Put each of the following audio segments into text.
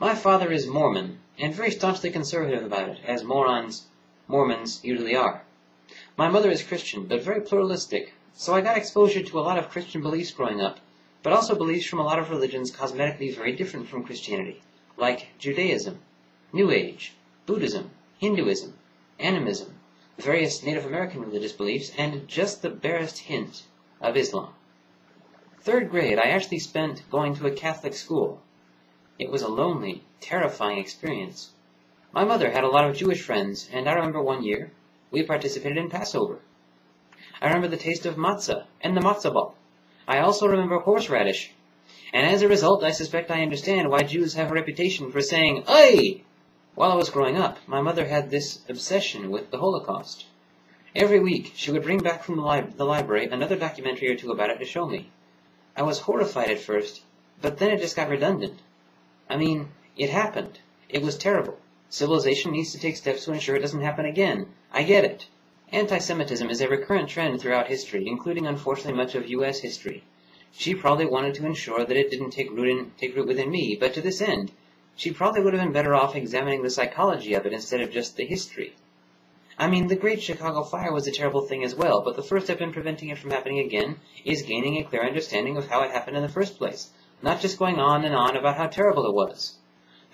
My father is Mormon, and very staunchly conservative about it, as Mormons usually are. My mother is Christian, but very pluralistic, so I got exposure to a lot of Christian beliefs growing up, but also beliefs from a lot of religions cosmetically very different from Christianity, like Judaism, New Age, Buddhism, Hinduism, animism, various Native American religious beliefs, and just the barest hint of Islam. 3rd grade, I actually spent going to a Catholic school. It was a lonely, terrifying experience. My mother had a lot of Jewish friends, and I remember one year, we participated in Passover. I remember the taste of matzah and the matzah ball. I also remember horseradish. And as a result, I suspect I understand why Jews have a reputation for saying, "Oi!" While I was growing up, my mother had this obsession with the Holocaust. Every week, she would bring back from the library another documentary or two about it to show me. I was horrified at first, but then it just got redundant. I mean, it happened. It was terrible. Civilization needs to take steps to ensure it doesn't happen again. I get it. Anti-Semitism is a recurrent trend throughout history, including unfortunately much of U.S. history. She probably wanted to ensure that it didn't take root within me, but to this end, she probably would have been better off examining the psychology of it instead of just the history. I mean, the Great Chicago Fire was a terrible thing as well, but the first step in preventing it from happening again is gaining a clear understanding of how it happened in the first place, not just going on and on about how terrible it was.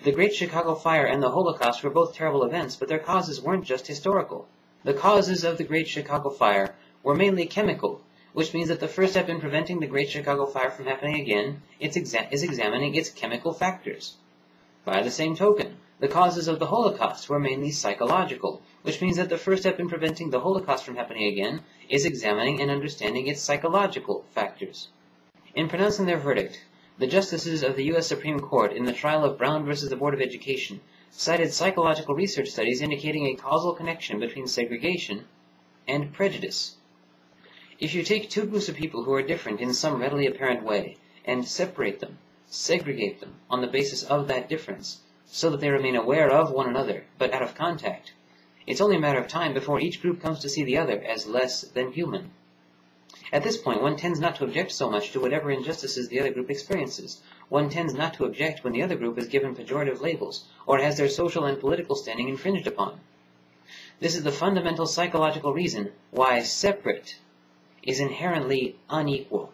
The Great Chicago Fire and the Holocaust were both terrible events, but their causes weren't just historical. The causes of the Great Chicago Fire were mainly chemical, which means that the first step in preventing the Great Chicago Fire from happening again is examining its chemical factors. By the same token, the causes of the Holocaust were mainly psychological, which means that the first step in preventing the Holocaust from happening again is examining and understanding its psychological factors. In pronouncing their verdict, the justices of the U.S. Supreme Court in the trial of Brown versus the Board of Education cited psychological research studies indicating a causal connection between segregation and prejudice. If you take two groups of people who are different in some readily apparent way and separate them, segregate them on the basis of that difference, so that they remain aware of one another, but out of contact, it's only a matter of time before each group comes to see the other as less than human. At this point, one tends not to object so much to whatever injustices the other group experiences. One tends not to object when the other group is given pejorative labels, or has their social and political standing infringed upon. This is the fundamental psychological reason why separate is inherently unequal.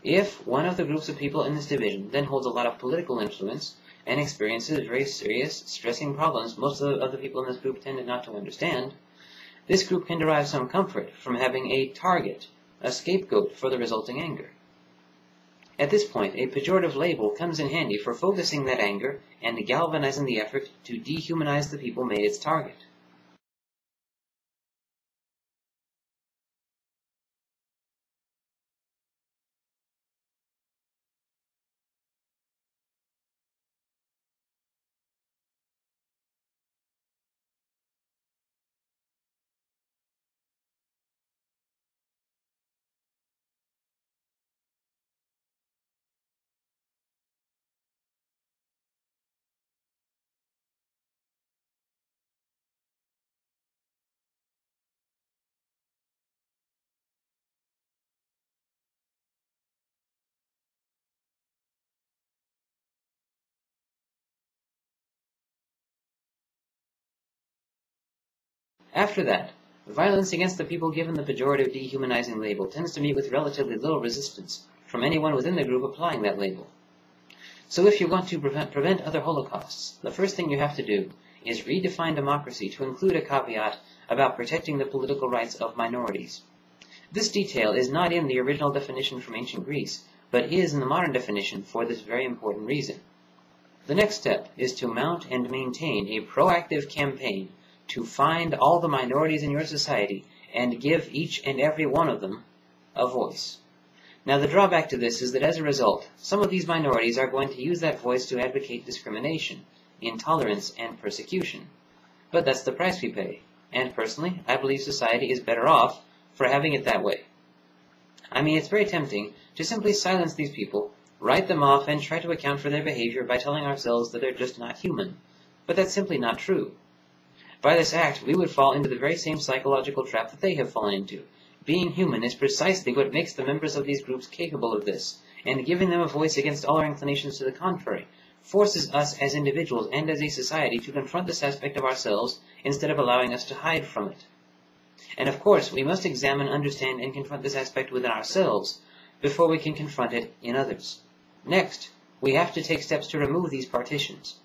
If one of the groups of people in this division then holds a lot of political influence and experiences very serious, stressing problems most of the people in this group tended not to understand, this group can derive some comfort from having a target, a scapegoat for the resulting anger. At this point, a pejorative label comes in handy for focusing that anger and galvanizing the effort to dehumanize the people made its target. After that, violence against the people given the pejorative dehumanizing label tends to meet with relatively little resistance from anyone within the group applying that label. So if you want to prevent other holocausts, the first thing you have to do is redefine democracy to include a caveat about protecting the political rights of minorities. This detail is not in the original definition from ancient Greece, but is in the modern definition for this very important reason. The next step is to mount and maintain a proactive campaign to find all the minorities in your society and give each and every one of them a voice. Now, the drawback to this is that as a result, some of these minorities are going to use that voice to advocate discrimination, intolerance, and persecution. But that's the price we pay, and personally, I believe society is better off for having it that way. I mean, it's very tempting to simply silence these people, write them off, and try to account for their behavior by telling ourselves that they're just not human. But that's simply not true. By this act, we would fall into the very same psychological trap that they have fallen into. Being human is precisely what makes the members of these groups capable of this, and giving them a voice against all our inclinations to the contrary forces us as individuals and as a society to confront this aspect of ourselves instead of allowing us to hide from it. And of course, we must examine, understand, and confront this aspect within ourselves before we can confront it in others. Next, we have to take steps to remove these partitions.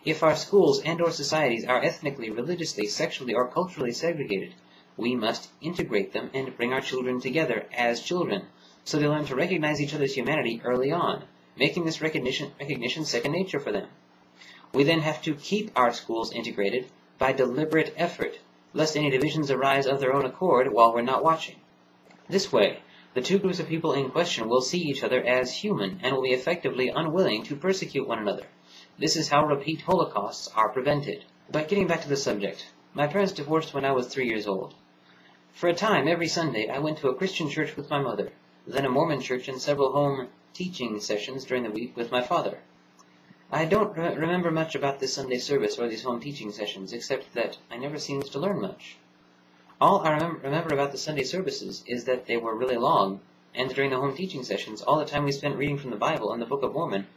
If our schools and or societies are ethnically, religiously, sexually, or culturally segregated, we must integrate them and bring our children together as children, so they learn to recognize each other's humanity early on, making this recognition second nature for them. We then have to keep our schools integrated by deliberate effort, lest any divisions arise of their own accord while we're not watching. This way, the two groups of people in question will see each other as human and will be effectively unwilling to persecute one another. This is how repeat holocausts are prevented. But getting back to the subject, my parents divorced when I was 3 years old. For a time, every Sunday, I went to a Christian church with my mother, then a Mormon church and several home teaching sessions during the week with my father. I don't remember much about this Sunday service or these home teaching sessions, except that I never seemed to learn much. All I remember about the Sunday services is that they were really long, and during the home teaching sessions, all the time we spent reading from the Bible and the Book of Mormon,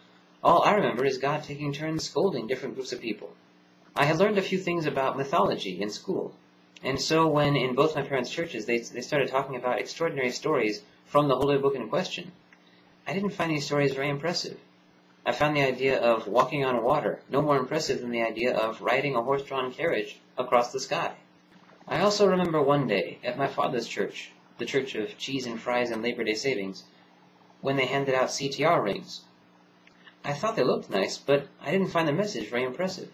all I remember is God taking turns scolding different groups of people. I had learned a few things about mythology in school, and so when in both my parents' churches they started talking about extraordinary stories from the Holy Book in question, I didn't find these stories very impressive. I found the idea of walking on water no more impressive than the idea of riding a horse-drawn carriage across the sky. I also remember one day at my father's church, the Church of Cheese and Fries and Labor Day Savings, when they handed out CTR rings. I thought they looked nice, but I didn't find the message very impressive.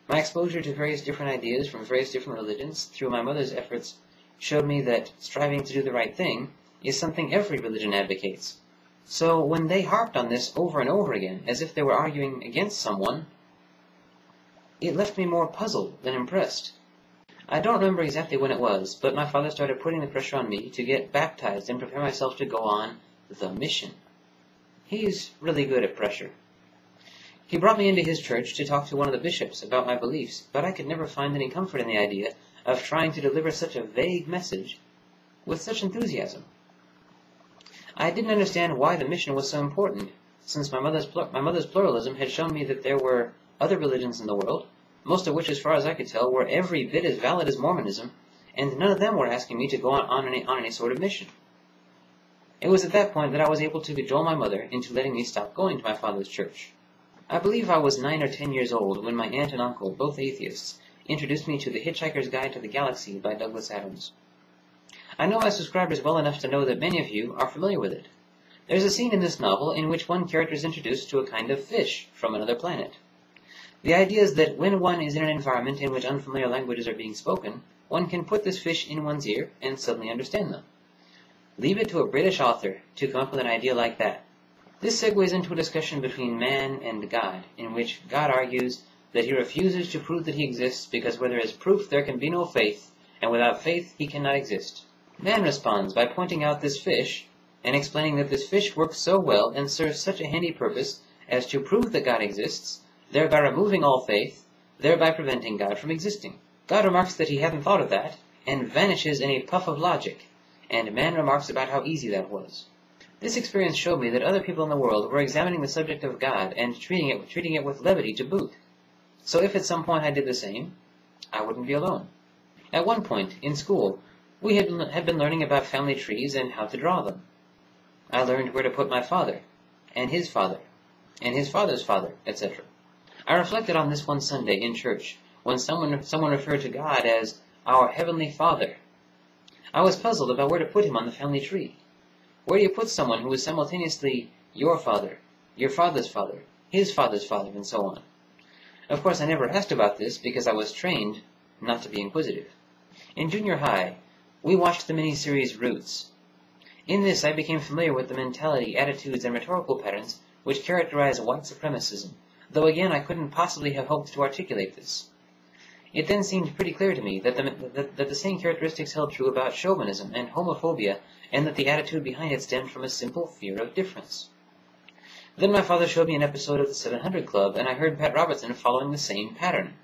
My exposure to various different ideas from various different religions through my mother's efforts showed me that striving to do the right thing is something every religion advocates. So when they harped on this over and over again, as if they were arguing against someone, it left me more puzzled than impressed. I don't remember exactly when it was, but my father started putting the pressure on me to get baptized and prepare myself to go on the mission. He's really good at pressure. He brought me into his church to talk to one of the bishops about my beliefs, but I could never find any comfort in the idea of trying to deliver such a vague message with such enthusiasm. I didn't understand why the mission was so important, since my mother's pluralism had shown me that there were other religions in the world, most of which, as far as I could tell, were every bit as valid as Mormonism, and none of them were asking me to go on any sort of mission. It was at that point that I was able to cajole my mother into letting me stop going to my father's church. I believe I was 9 or 10 years old when my aunt and uncle, both atheists, introduced me to The Hitchhiker's Guide to the Galaxy by Douglas Adams. I know my subscribers well enough to know that many of you are familiar with it. There's a scene in this novel in which one character is introduced to a kind of fish from another planet. The idea is that when one is in an environment in which unfamiliar languages are being spoken, one can put this fish in one's ear and suddenly understand them. Leave it to a British author to come up with an idea like that. This segues into a discussion between man and God, in which God argues that he refuses to prove that he exists because where there is proof there can be no faith, and without faith he cannot exist. Man responds by pointing out this fish and explaining that this fish works so well and serves such a handy purpose as to prove that God exists, thereby removing all faith, thereby preventing God from existing. God remarks that he hadn't thought of that, and vanishes in a puff of logic, and man remarks about how easy that was. This experience showed me that other people in the world were examining the subject of God and treating it with levity to boot. So if at some point I did the same, I wouldn't be alone. At one point, in school, we had been learning about family trees and how to draw them. I learned where to put my father, and his father's father, etc. I reflected on this one Sunday in church, when someone referred to God as our Heavenly Father. I was puzzled about where to put him on the family tree. Where do you put someone who is simultaneously your father, your father's father, his father's father, and so on? Of course, I never asked about this because I was trained not to be inquisitive. In junior high, we watched the miniseries Roots. In this, I became familiar with the mentality, attitudes, and rhetorical patterns which characterize white supremacism, though again I couldn't possibly have hoped to articulate this. It then seemed pretty clear to me that the same characteristics held true about chauvinism and homophobia, and that the attitude behind it stemmed from a simple fear of difference. Then my father showed me an episode of the 700 Club, and I heard Pat Robertson following the same pattern.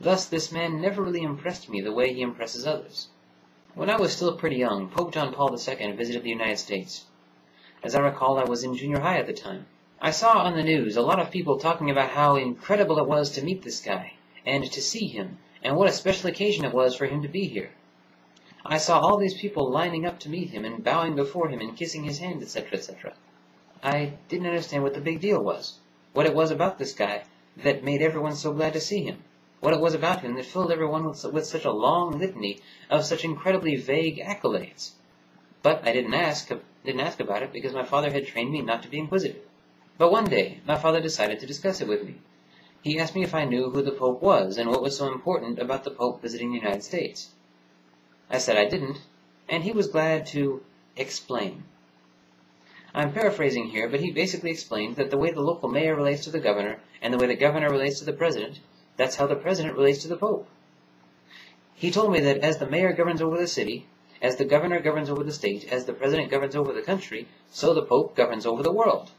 Thus, this man never really impressed me the way he impresses others. When I was still pretty young, Pope John Paul II visited the United States. As I recall, I was in junior high at the time. I saw on the news a lot of people talking about how incredible it was to meet this guy, and to see him, and what a special occasion it was for him to be here. I saw all these people lining up to meet him, and bowing before him, and kissing his hand, etc., etc. I didn't understand what the big deal was, what it was about this guy that made everyone so glad to see him, what it was about him that filled everyone with such a long litany of such incredibly vague accolades. But I didn't ask about it because my father had trained me not to be inquisitive. But one day, my father decided to discuss it with me. He asked me if I knew who the Pope was and what was so important about the Pope visiting the United States. I said I didn't, and he was glad to explain. I'm paraphrasing here, but he basically explained that the way the local mayor relates to the governor, and the way the governor relates to the president, that's how the president relates to the Pope. He told me that as the mayor governs over the city, as the governor governs over the state, as the president governs over the country, so the Pope governs over the world.